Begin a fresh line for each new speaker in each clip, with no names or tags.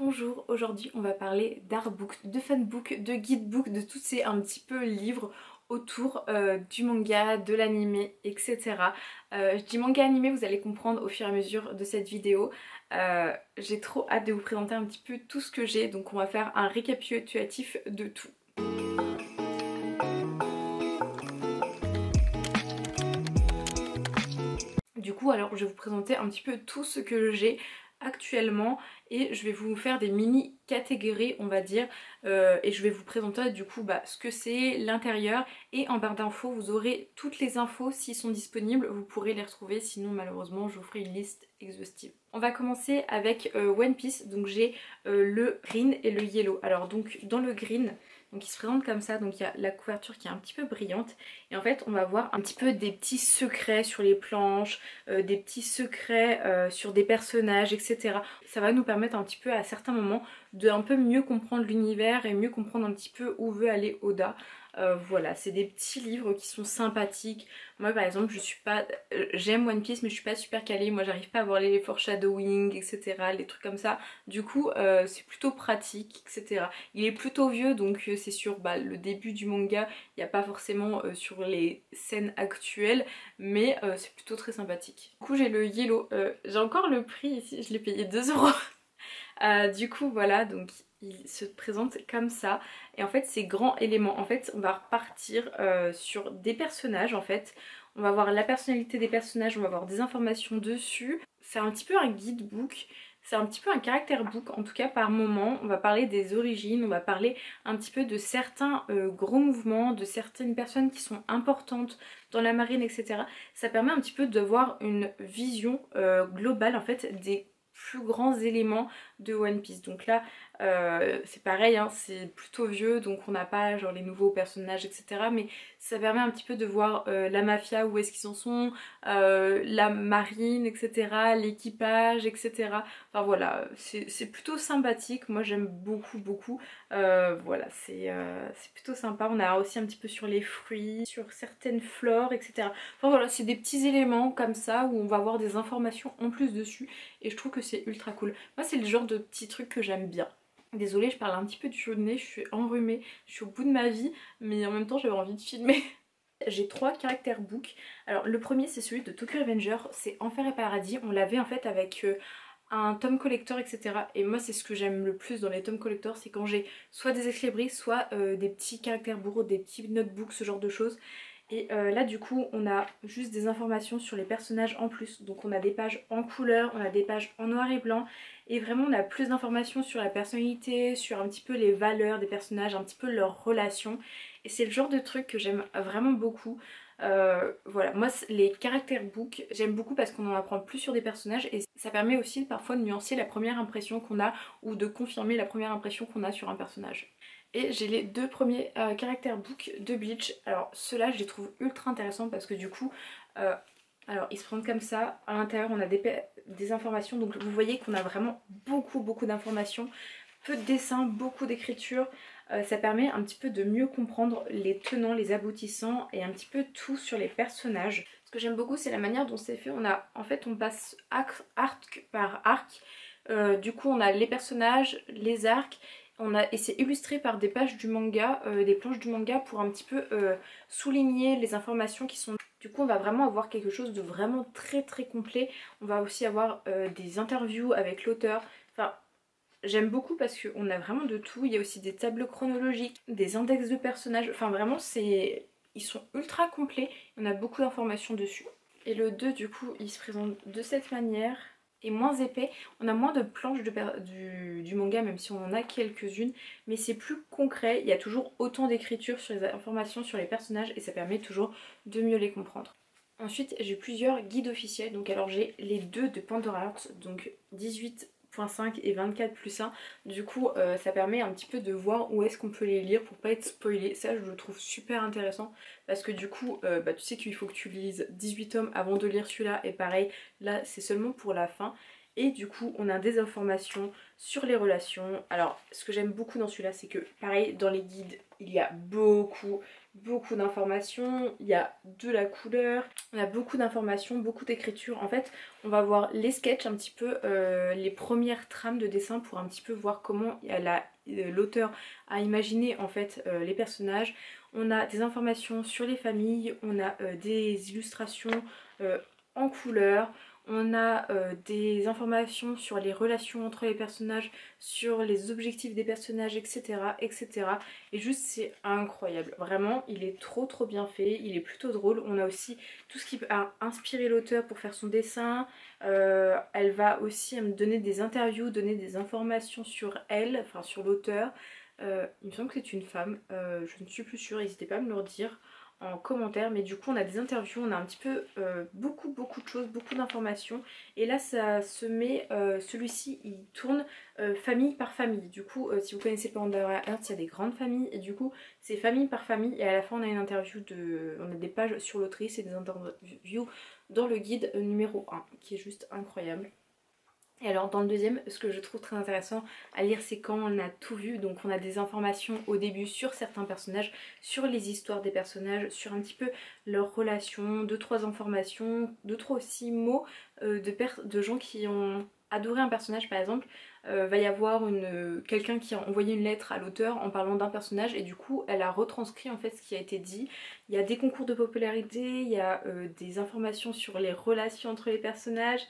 Bonjour, aujourd'hui on va parler d'artbook, de fanbook, de guidebook, de tous ces un petit peu livres autour du manga, de l'anime, etc. Je dis manga animé, vous allez comprendre au fur et à mesure de cette vidéo. J'ai trop hâte de vous présenter un petit peu tout ce que j'ai, donc on va faire un récapitulatif de tout. Du coup, alors je vais vous présenter un petit peu tout ce que j'ai actuellement et je vais vous faire des mini catégories on va dire et je vais vous présenter du coup ce que c'est, l'intérieur, et en barre d'infos vous aurez toutes les infos s'ils sont disponibles, vous pourrez les retrouver, sinon malheureusement je vous ferai une liste exhaustive. On va commencer avec One Piece, donc j'ai le green et le yellow. Alors donc dans le green, donc il se présente comme ça, donc il y a la couverture qui est un petit peu brillante et en fait on va voir un petit peu des petits secrets sur les planches, des petits secrets sur des personnages, etc. Ça va nous permettre un petit peu à certains moments de un peu mieux comprendre l'univers et mieux comprendre un petit peu où veut aller Oda. Voilà, c'est des petits livres qui sont sympathiques. Moi par exemple je suis pas, j'aime One Piece mais je suis pas super calée, moi j'arrive pas à voir les foreshadowing, etc., les trucs comme ça. Du coup c'est plutôt pratique, etc. Il est plutôt vieux donc c'est sur le début du manga, il n'y a pas forcément sur les scènes actuelles, mais c'est plutôt très sympathique. Du coup j'ai le yellow, j'ai encore le prix ici, je l'ai payé 2 €. Du coup voilà, donc il se présente comme ça et en fait c'est grand élément. En fait on va repartir sur des personnages en fait, on va voir la personnalité des personnages, on va voir des informations dessus. C'est un petit peu un guidebook, c'est un petit peu un caractère book en tout cas par moment. On va parler des origines, on va parler un petit peu de certains gros mouvements, de certaines personnes qui sont importantes dans la marine, etc. Ça permet un petit peu de voir une vision globale en fait des plus grands éléments de One Piece. Donc là c'est pareil, hein, c'est plutôt vieux donc on n'a pas genre les nouveaux personnages, etc. Mais ça permet un petit peu de voir la mafia, où est-ce qu'ils en sont, la marine, etc., l'équipage, etc. Enfin voilà, c'est plutôt sympathique, moi j'aime beaucoup. Voilà, c'est plutôt sympa. On a aussi un petit peu sur les fruits, sur certaines flores, etc. Enfin voilà, c'est des petits éléments comme ça où on va avoir des informations en plus dessus et je trouve que c'est ultra cool. Moi c'est le genre de petits trucs que j'aime bien. Désolée, je parle un petit peu du nez, je suis enrhumée, je suis au bout de ma vie, mais en même temps j'avais envie de filmer. J'ai 3 caractères book. Alors le premier c'est celui de Tokyo Revenger, c'est Enfer et Paradis. On l'avait en fait avec un tome collector, etc. Et moi c'est ce que j'aime le plus dans les tomes collector, c'est quand j'ai soit des extraits, soit des petits caractères bourreaux, des petits notebooks, ce genre de choses. Et là du coup on a juste des informations sur les personnages en plus, donc on a des pages en couleur, on a des pages en noir et blanc, et vraiment on a plus d'informations sur la personnalité, sur un petit peu les valeurs des personnages, un petit peu leurs relations, et c'est le genre de truc que j'aime vraiment beaucoup. Voilà, moi les caractères book j'aime beaucoup parce qu'on en apprend plus sur des personnages et ça permet aussi parfois de nuancer la première impression qu'on a ou de confirmer la première impression qu'on a sur un personnage. Et j'ai les 2 premiers caractères book de Bleach. Alors ceux-là je les trouve ultra intéressants parce que du coup alors ils se présentent comme ça. À l'intérieur on a des informations, donc vous voyez qu'on a vraiment beaucoup d'informations, peu de dessins, beaucoup d'écriture. Ça permet un petit peu de mieux comprendre les tenants, les aboutissants et un petit peu tout sur les personnages. Ce que j'aime beaucoup c'est la manière dont c'est fait. On passe arc par arc. Du coup on a les personnages, les arcs, et c'est illustré par des pages du manga, des planches du manga pour un petit peu souligner les informations qui sont... Du coup on va vraiment avoir quelque chose de vraiment très complet. On va aussi avoir des interviews avec l'auteur. Enfin, j'aime beaucoup parce qu'on a vraiment de tout. Il y a aussi des tableaux chronologiques, des index de personnages. Enfin vraiment ils sont ultra complets. On a beaucoup d'informations dessus. Et le 2 du coup il se présente de cette manière. Et moins épais, on a moins de planches du manga, même si on en a quelques-unes, mais c'est plus concret, il y a toujours autant d'écriture sur les informations sur les personnages et ça permet toujours de mieux les comprendre. Ensuite j'ai plusieurs guides officiels, donc alors j'ai les 2 de Pandora Hearts, donc 18.5 et 24+1, du coup ça permet un petit peu de voir où est-ce qu'on peut les lire pour pas être spoilé. Ça je le trouve super intéressant parce que du coup tu sais qu'il faut que tu lises 18 tomes avant de lire celui-là, et pareil là c'est seulement pour la fin. Et du coup on a des informations sur les relations. Alors ce que j'aime beaucoup dans celui-là, c'est que pareil dans les guides il y a beaucoup d'informations, il y a de la couleur, on a beaucoup d'informations, beaucoup d'écriture. En fait on va voir les sketchs un petit peu, les premières trames de dessin pour un petit peu voir comment l'auteur a imaginé en fait les personnages. On a des informations sur les familles, on a des illustrations en couleur, on a des informations sur les relations entre les personnages, sur les objectifs des personnages, etc. etc. Et juste c'est incroyable, vraiment il est trop bien fait, il est plutôt drôle. On a aussi tout ce qui a inspiré l'auteur pour faire son dessin. Elle va aussi me donner des interviews, donner des informations sur elle, enfin sur l'auteur. Il me semble que c'est une femme, je ne suis plus sûre, n'hésitez pas à me le dire en commentaire. Mais du coup on a des interviews, on a un petit peu beaucoup de choses, beaucoup d'informations. Et là ça se met, celui-ci il tourne famille par famille. Du coup si vous connaissez Pandora Hearts, il y a des grandes familles et du coup c'est famille par famille. Et à la fin on a une interview on a des pages sur l'autrice et des interviews dans le guide numéro 1 qui est juste incroyable. Et alors dans le deuxième, ce que je trouve très intéressant à lire, c'est quand on a tout vu. Donc on a des informations au début sur certains personnages, sur les histoires des personnages, sur un petit peu leurs relations, 2-3 informations, 2-3 aussi mots de gens qui ont adoré un personnage par exemple. Va y avoir quelqu'un qui a envoyé une lettre à l'auteur en parlant d'un personnage et du coup elle a retranscrit en fait ce qui a été dit. Il y a des concours de popularité, il y a des informations sur les relations entre les personnages.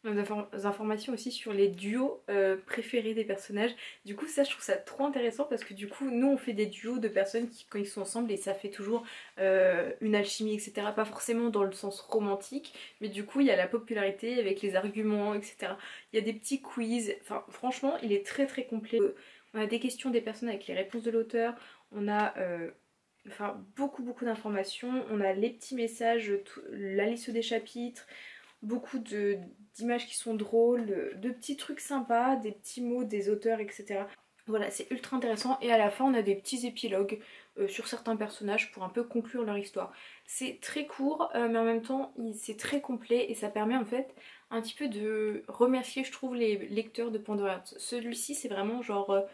On a des informations aussi sur les duos préférés des personnages. Du coup ça je trouve ça trop intéressant parce que du coup nous on fait des duos de personnes qui quand ils sont ensemble et ça fait toujours une alchimie etc. Pas forcément dans le sens romantique mais du coup il y a la popularité avec les arguments etc. Il y a des petits quiz, enfin franchement il est très complet. On a des questions des personnes avec les réponses de l'auteur, on a enfin beaucoup d'informations, on a les petits messages, la liste des chapitres, beaucoup d'images qui sont drôles, de petits trucs sympas, des petits mots des auteurs, etc. Voilà, c'est ultra intéressant et à la fin on a des petits épilogues sur certains personnages pour un peu conclure leur histoire. C'est très court mais en même temps c'est très complet et ça permet en fait un petit peu de remercier je trouve les lecteurs de Pandora Hearts. Celui-ci c'est vraiment genre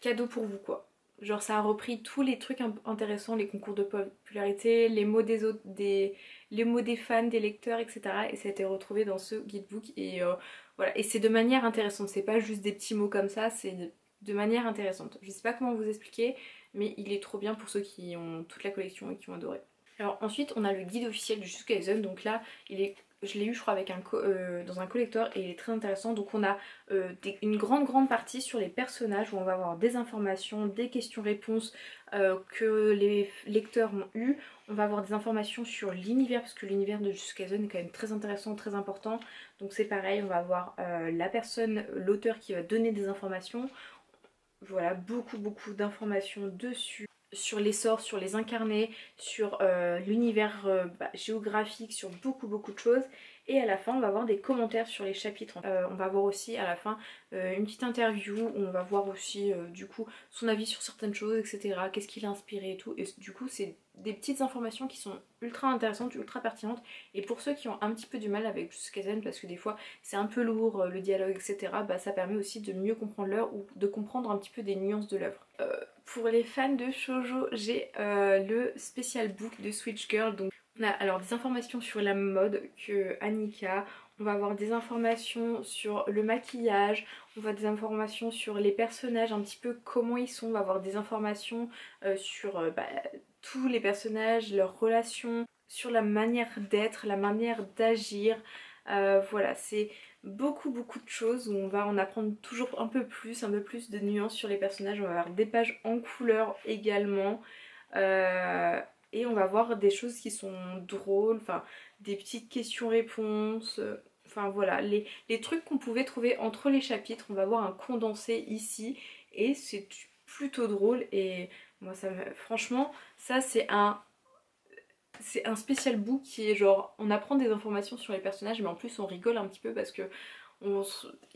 cadeau pour vous quoi. Genre ça a repris tous les trucs intéressants, les concours de popularité, les mots des autres, les mots des fans, des lecteurs, etc. Et ça a été retrouvé dans ce guidebook et voilà. Et c'est de manière intéressante, c'est pas juste des petits mots comme ça, c'est de manière intéressante. Je sais pas comment vous expliquer, mais il est trop bien pour ceux qui ont toute la collection et qui ont adoré. Alors ensuite on a le guide officiel du Jujutsu Kaisen, donc là je l'ai eu je crois avec dans un collector et il est très intéressant. Donc on a une grande partie sur les personnages où on va avoir des informations, des questions-réponses que les lecteurs ont eues. On va avoir des informations sur l'univers parce que l'univers de Jujutsu Kaisen est quand même très intéressant, très important. Donc c'est pareil, on va avoir la personne, l'auteur qui va donner des informations. Voilà, beaucoup d'informations dessus sur les sorts, sur les incarnés, sur l'univers géographique, sur beaucoup de choses. Et à la fin on va avoir des commentaires sur les chapitres. On va voir aussi à la fin une petite interview où on va voir aussi du coup son avis sur certaines choses etc. Qu'est-ce qui l'a inspiré et tout. Et du coup c'est des petites informations qui sont ultra intéressantes, ultra pertinentes. Et pour ceux qui ont un petit peu du mal avec Jujutsu Kaisen parce que des fois c'est un peu lourd le dialogue etc. Bah, ça permet aussi de mieux comprendre l'œuvre ou de comprendre un petit peu des nuances de l'œuvre. Pour les fans de shoujo, j'ai le spécial book de Switch Girl. Donc on a alors des informations sur la mode que Annika, on va avoir des informations sur le maquillage, on va avoir des informations sur les personnages, un petit peu comment ils sont, on va avoir des informations sur tous les personnages, leurs relations, sur la manière d'être, la manière d'agir. Voilà, c'est beaucoup de choses où on va en apprendre toujours un peu plus de nuances sur les personnages. On va avoir des pages en couleur également et on va voir des choses qui sont drôles, enfin des petites questions-réponses, enfin voilà, les trucs qu'on pouvait trouver entre les chapitres, on va voir un condensé ici et c'est plutôt drôle. Et moi ça franchement ça c'est un spécial book qui est genre on apprend des informations sur les personnages mais en plus on rigole un petit peu parce que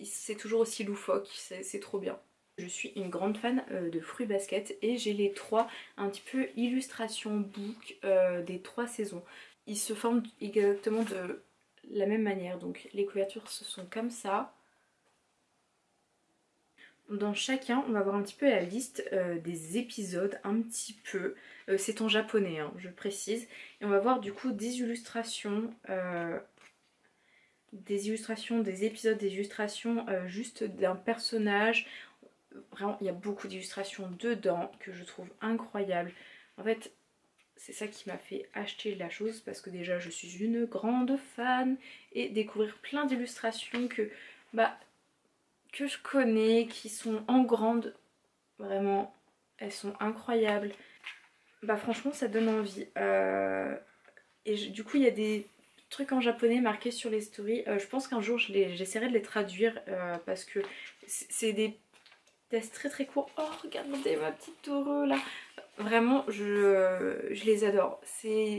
c'est toujours aussi loufoque, c'est trop bien. Je suis une grande fan de Fruits Basket et j'ai les 3 un petit peu illustrations book des 3 saisons. Ils se forment exactement de la même manière. Donc les couvertures ce sont comme ça. Dans chacun, on va voir un petit peu la liste des épisodes, un petit peu. C'est en japonais, hein, je précise. Et on va voir du coup des illustrations, des épisodes, des illustrations juste d'un personnage. Vraiment, il y a beaucoup d'illustrations dedans que je trouve incroyables. En fait, c'est ça qui m'a fait acheter la chose parce que déjà, je suis une grande fan et découvrir plein d'illustrations que je connais, qui sont en grande, vraiment, elles sont incroyables. Bah franchement, ça donne envie. Du coup, il y a des trucs en japonais marqués sur les stories. Je pense qu'un jour, j'essaierai de les traduire parce que c'est des tests très très courts. Oh, regardez ma petite Toro là. Vraiment, je les adore.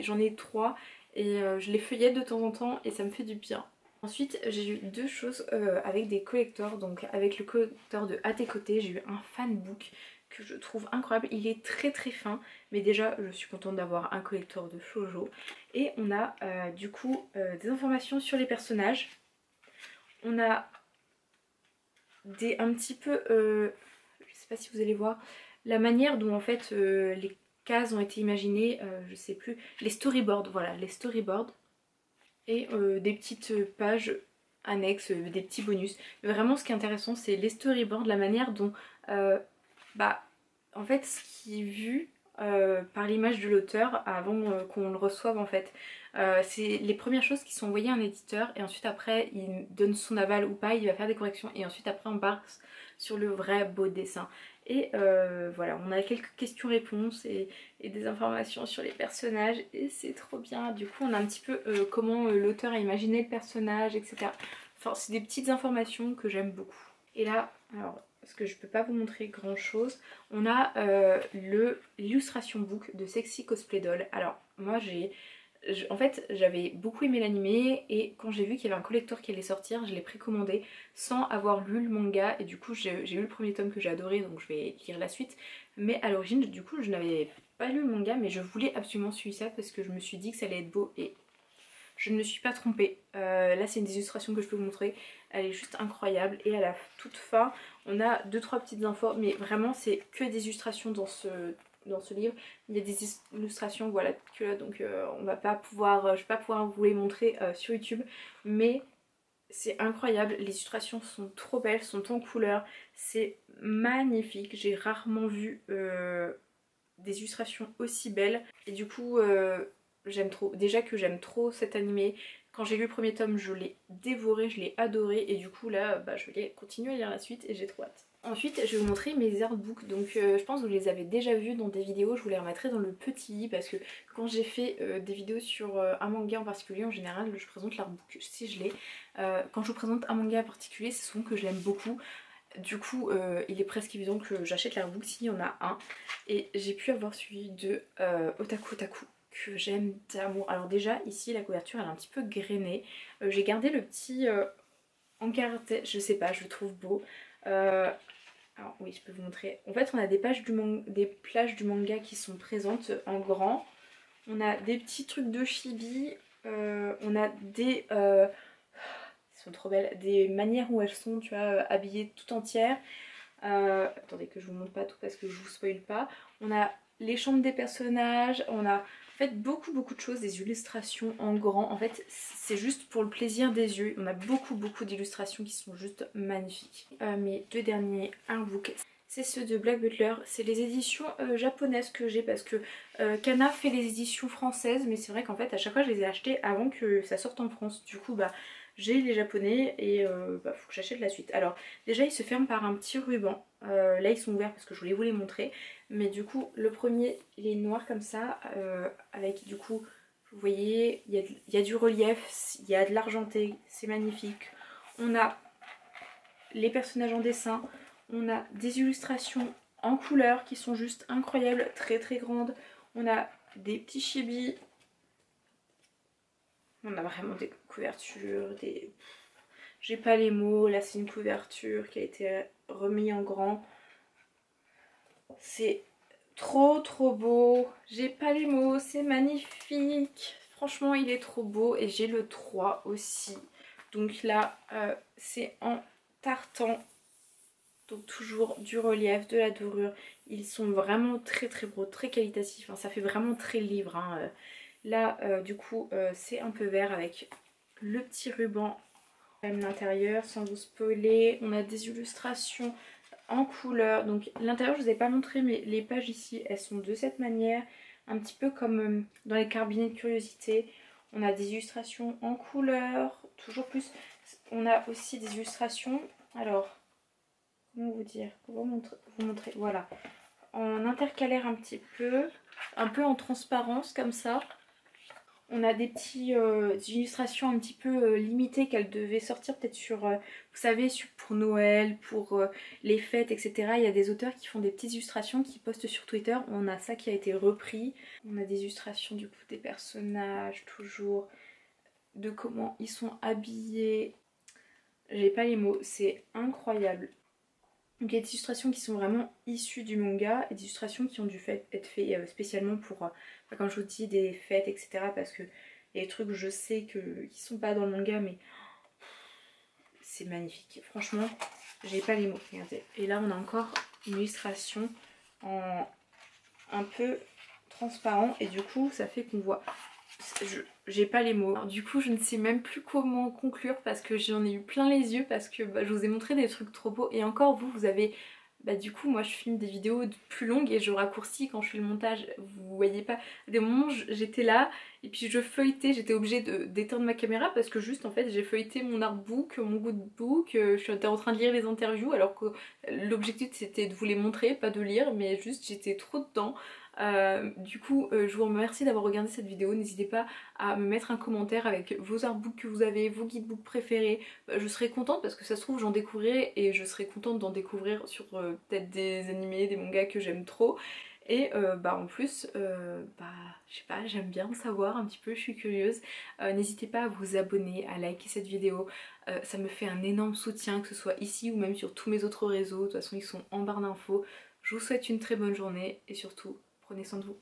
J'en ai 3 et je les feuillette de temps en temps et ça me fait du bien. Ensuite, j'ai eu deux choses avec des collectors. Donc avec le collector de À tes côtés, j'ai eu un fanbook que je trouve incroyable. Il est très très fin, mais déjà je suis contente d'avoir un collector de shoujo. Et on a du coup des informations sur les personnages. On a un petit peu, je sais pas si vous allez voir, la manière dont en fait les cases ont été imaginées, je sais plus, les storyboards, voilà, les storyboards. Et des petites pages annexes, des petits bonus. Mais vraiment ce qui est intéressant c'est les storyboards, la manière dont bah en fait ce qui est vu par l'image de l'auteur avant qu'on le reçoive en fait. C'est les premières choses qui sont envoyées à un éditeur et ensuite après il donne son aval ou pas, il va faire des corrections et ensuite après on part sur le vrai beau dessin. Et voilà, on a quelques questions-réponses et des informations sur les personnages et c'est trop bien. Du coup on a un petit peu comment l'auteur a imaginé le personnage, etc. Enfin c'est des petites informations que j'aime beaucoup. Et là, alors parce que je peux pas vous montrer grand chose, on a l'illustration book de Sexy Cosplay Doll. Alors moi en fait j'avais beaucoup aimé l'animé et quand j'ai vu qu'il y avait un collector qui allait sortir, je l'ai précommandé sans avoir lu le manga et du coup j'ai eu le premier tome que j'ai adoré donc je vais lire la suite. Mais à l'origine du coup je n'avais pas lu le manga mais je voulais absolument suivre ça parce que je me suis dit que ça allait être beau et je ne me suis pas trompée. Là c'est une des illustrations que je peux vous montrer, elle est juste incroyable et à la toute fin on a 2-3 petites infos mais vraiment c'est que des illustrations dans ce livre. Il y a des illustrations voilà que donc on va pas pouvoir, je vais pas pouvoir vous les montrer sur YouTube mais c'est incroyable, les illustrations sont trop belles, sont en couleur, c'est magnifique, j'ai rarement vu des illustrations aussi belles et du coup j'aime trop, déjà que j'aime trop cet animé. Quand j'ai lu le premier tome je l'ai dévoré, je l'ai adoré et du coup là bah, je vais continuer à lire la suite et j'ai trop hâte. Ensuite je vais vous montrer mes artbooks, donc je pense que vous les avez déjà vus dans des vidéos, je vous les remettrai dans le petit i parce que quand j'ai fait des vidéos sur un manga en particulier, en général je présente l'artbook si je l'ai. Quand je vous présente un manga en particulier c'est souvent que je l'aime beaucoup. Du coup il est presque évident que j'achète l'artbook s'il y en a un. Et j'ai pu avoir suivi de Otaku Otaku que j'aime d'amour. Alors déjà ici la couverture elle est un petit peu grainée. J'ai gardé le petit encarté, je sais pas, je le trouve beau. Alors oui je peux vous montrer. En fait on a des plages du manga qui sont présentes en grand. On a des petits trucs de chibi. On a des... ils sont trop belles. Des manières où elles sont tu vois, habillées tout entières. Attendez que je vous montre pas tout parce que je vous spoil pas. On a les chambres des personnages, on a en fait beaucoup de choses, des illustrations en grand. En fait c'est juste pour le plaisir des yeux. On a beaucoup d'illustrations qui sont juste magnifiques. Mes deux derniers artbooks, c'est ceux de Black Butler. C'est les éditions japonaises que j'ai parce que Kana fait les éditions françaises. Mais c'est vrai qu'en fait à chaque fois je les ai achetées avant que ça sorte en France. Du coup bah j'ai les japonais et bah, faut que j'achète la suite. Alors déjà ils se ferment par un petit ruban. Là ils sont ouverts parce que je voulais vous les montrer. Mais du coup le premier il est noir comme ça avec du coup vous voyez il y a du relief, il y a de l'argenté, c'est magnifique. On a les personnages en dessin, on a des illustrations en couleur qui sont juste incroyables, très très grandes. On a des petits chibis. On a vraiment des couvertures, des... J'ai pas les mots, là c'est une couverture qui a été remise en grand. C'est trop beau, j'ai pas les mots, c'est magnifique. Franchement il est trop beau et j'ai le 3 aussi. Donc là c'est en tartan. Donc toujours du relief, de la dorure. Ils sont vraiment très très beaux, très qualitatifs. Hein. Ça fait vraiment très livre. Hein. Là du coup c'est un peu vert avec le petit ruban. Même l'intérieur sans vous spoiler. On a des illustrations en couleur. Donc l'intérieur je vous ai pas montré mais les pages ici elles sont de cette manière. Un petit peu comme dans les carabinets de curiosité. On a des illustrations en couleur. Toujours plus. On a aussi des illustrations. Alors comment vous dire, comment vous montrer, voilà, en intercalaire un petit peu, un peu en transparence comme ça. On a des petites illustrations un petit peu limitées qu'elles devaient sortir peut-être sur, vous savez, pour Noël, pour les fêtes, etc. Il y a des auteurs qui font des petites illustrations qui postent sur Twitter. On a ça qui a été repris. On a des illustrations du coup des personnages, toujours, de comment ils sont habillés. J'ai pas les mots, c'est incroyable. Donc il y a des illustrations qui sont vraiment issues du manga et des illustrations qui ont dû être faites spécialement pour, enfin, comme je vous dis, des fêtes, etc. Parce que il y a des trucs, je sais qu'ils sont pas dans le manga, mais c'est magnifique. Franchement, j'ai pas les mots. Regardez. Et là, on a encore une illustration en un peu transparent et du coup, ça fait qu'on voit. J'ai pas les mots. Alors, du coup je ne sais même plus comment conclure parce que j'en ai eu plein les yeux parce que je vous ai montré des trucs trop beaux et encore vous avez... du coup moi je filme des vidéos plus longues et je raccourcis quand je fais le montage, vous voyez pas. À des moments j'étais là et puis je feuilletais, j'étais obligée d'éteindre ma caméra parce que juste en fait j'ai feuilleté mon artbook, mon goodbook, je suis en train de lire les interviews alors que l'objectif c'était de vous les montrer, pas de lire, mais juste j'étais trop dedans. Du coup je vous remercie d'avoir regardé cette vidéo, n'hésitez pas à me mettre un commentaire avec vos artbooks que vous avez, vos guidebooks préférés. Je serais contente parce que ça se trouve j'en découvrirai et je serais contente d'en découvrir sur peut-être des animés, des mangas que j'aime trop. Et en plus, je sais pas, j'aime bien savoir un petit peu, je suis curieuse. N'hésitez pas à vous abonner, à liker cette vidéo. Ça me fait un énorme soutien, que ce soit ici ou même sur tous mes autres réseaux. De toute façon, ils sont en barre d'infos. Je vous souhaite une très bonne journée et surtout, prenez soin de vous.